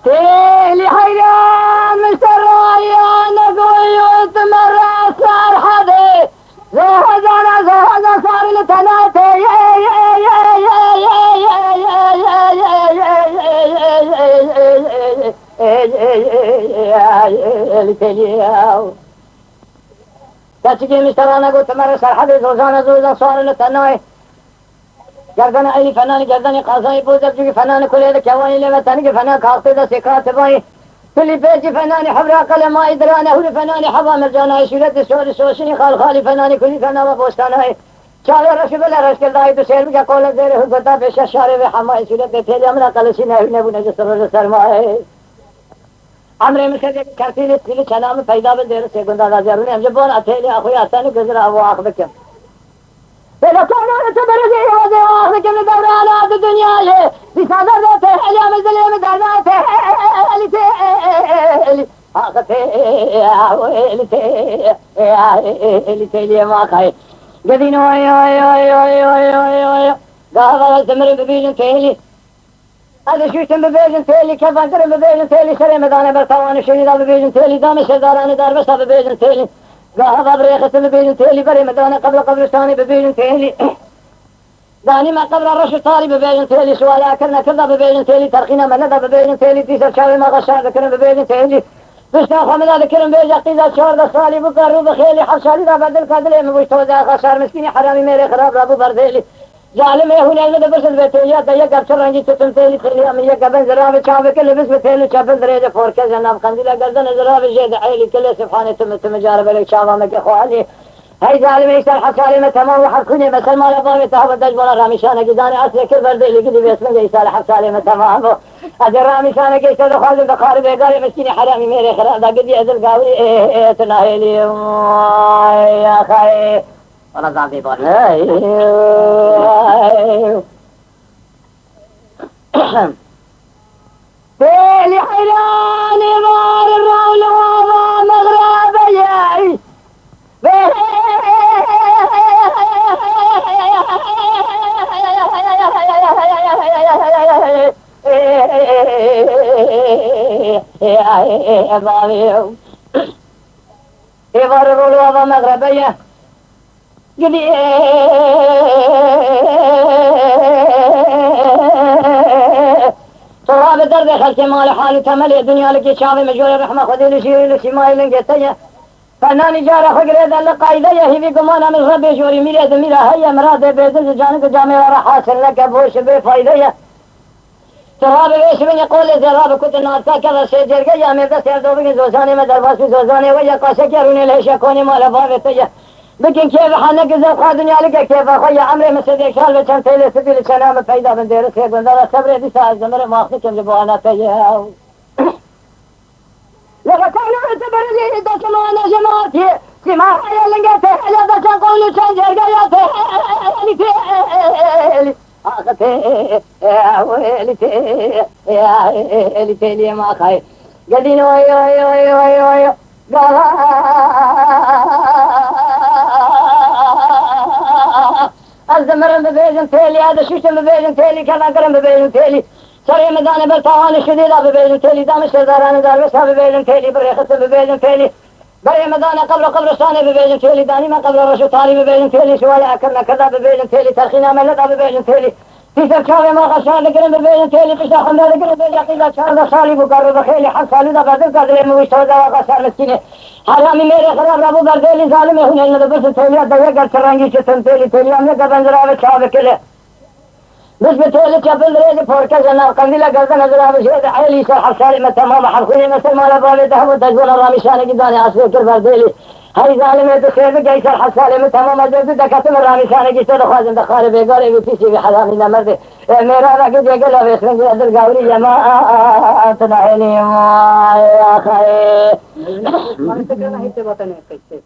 تيلي حيران مسترايا نقول تمر صار حدي زهدنا صار لتناتي تشكي مسترانا قلت تمر صار حدي زوزانا صار لتناتي گردن علی فنان گردن قاضی بوزب جو فنان کلی کوانی لمتن که فنان کاخته دست کاتبای کلی پیچ فنان حبر قلم ایدران هول فنان حوا مرجان شورت سور سوشنی خال فنان کلی فنان و بوستانای چاله رش بلا رش کردای تو سر بیا کول زیر حضرت پیش شاره و حمای شورت تیلی امنا قلشی نه نبونه جسر سرمایه امر مسجد کرتی لی چنام پیدا به دیر سگندا نظرونه هم جبون اتیلی اخوی اتانی گذر ابو آخ بکم إذا كان تبرزي وضعه كم دورانات الدنيا بصدر ذاته أيام الزليم دعناته لتي لي ما خي قدين قهوة الزمر ببيجن تيلي هذا شو تم ببيجن تيلي كيف أنتر ببيجن تيلي سري مدانة برطوان شوني دا ببيجن تيلي دام شداراني دار بس ببيجن تيلي قهوة بريخة ببيجن تيلي بري مدانة قبل قبرستاني ببيجن تيلي داني ما قبل الرش طاري ببيجن تيلي سوالا كنا كذا ببيجن تيلي ترخينا من ندى ببيجن تيلي تيسر شاوي ما غشان ذكرن ببيجن تيلي بشتا خمدا ذكرن بيجا قيزا شور دا صالي بقرر بخيلي حشالي دا بدل كادلي مبوش توزا خسار مسكيني حرامي ميري خراب رابو برديلي ظالم هنا المدى برسل بيتيا دا يقب شرنجي تتن تيلي تخلي أمي يقب انزرابي شعبي كل بس بتيلي شابن دريجة فوركز جناب قنديلا قلدن انزرابي جيد عيلي كل سبحانه تم جارب لك شعبا مكي خوالي هاي ظالم يشتر حسالي متمام وحكوني مثل ما لبابي تهب الدجبنا رامشانا قداني عسل كل بردي اللي قدي بيسمن يسال حسالي متمام أجر رامشانا قيشتر خالي بخاري بيقاري مسكيني حرامي ميري خراب دا قدي أزل قاولي تناهيلي يا خاي ولا زعبي بار بيلي حيراني بار الرول وضع مغربي إبار الرول وضع مغربية قدي صراب الدرد خلت مال حالي تملي الدنيا لك شافي مجول الرحمة خذي لشيري لشمايل قتية فناني جارة خقريدا لقايدة هي في قمانا من ربي شوري ميريد ميرا هيا مراد بيزن جانب جامعة راح حاصل لك بوش بفايدة صراب بيش من يقول لي زراب كنت نارتا كذا سيجر قيا ميردا سيردو بقي زوزاني مدرباس في زوزاني ويا قاسك يروني ليش يكوني مال بابتية لكن كيف حنك زرقا دنيا لك كيف أخويا عمري مسديك شال بچن تيلي سبيل شنام فايدة من دير سيد من دار صبري دي ساعة زمر ما أخذكم جبوانا تيه لك كانوا اعتبرني إذا سمعنا جماعتي سماع يا لنقاته إلا ذا تقول شنجر قياته لتيلي أخذتي يا ويلتي يا ويلتي لي ما خاي قدين وي الزمرن ببيجن تيلي هذا شوشن ببيجن تيلي كذا قرن ببيجن تيلي سري مدان برطوان شديدة ببيجن تيلي دام الشرداران دار بسها ببيجن تيلي بريخة ببيجن تيلي بري مدان قبرستاني ببيجن تيلي داني ما قبل الرشو طالي ببيجن تيلي شوالي أكلنا كذا ببيجن تيلي ترخينا ملدا ببيجن تيلي تيسر شاوي ما غشان ذكرن ببيجن تيلي قشا خمدا ذكرن ببيجن قيدا شان صالي بقرر بخيلي حصالي دا بدل قدر موش توزا وغسان مسكيني حرامي ميري خراب رابو برديلي ظالمي هنا إنه بس تيلي أدوية قل شرنجي شتن تيلي أمني قبن زرابي شاوي كله بس بتولي شابل ريدي فوركز جناب قنديلا قلدن زرابي شوية عيلي سر حصالي متمام حرخوني مثل ما لبابي دهب ودجبنا رامشاني قداني عسلي كل برديلي هاي ظالمي دخيل بقيسر حصالي متمام جلد دكتم الرامشاني قيسر خوازن دخاري بيقاري بيسي بحرامي نمردي ميرا رقد يقلها بيسرنجي عدل قاولي جماعة تنعيني يا خير ما نتكلم هيت بطني قيسي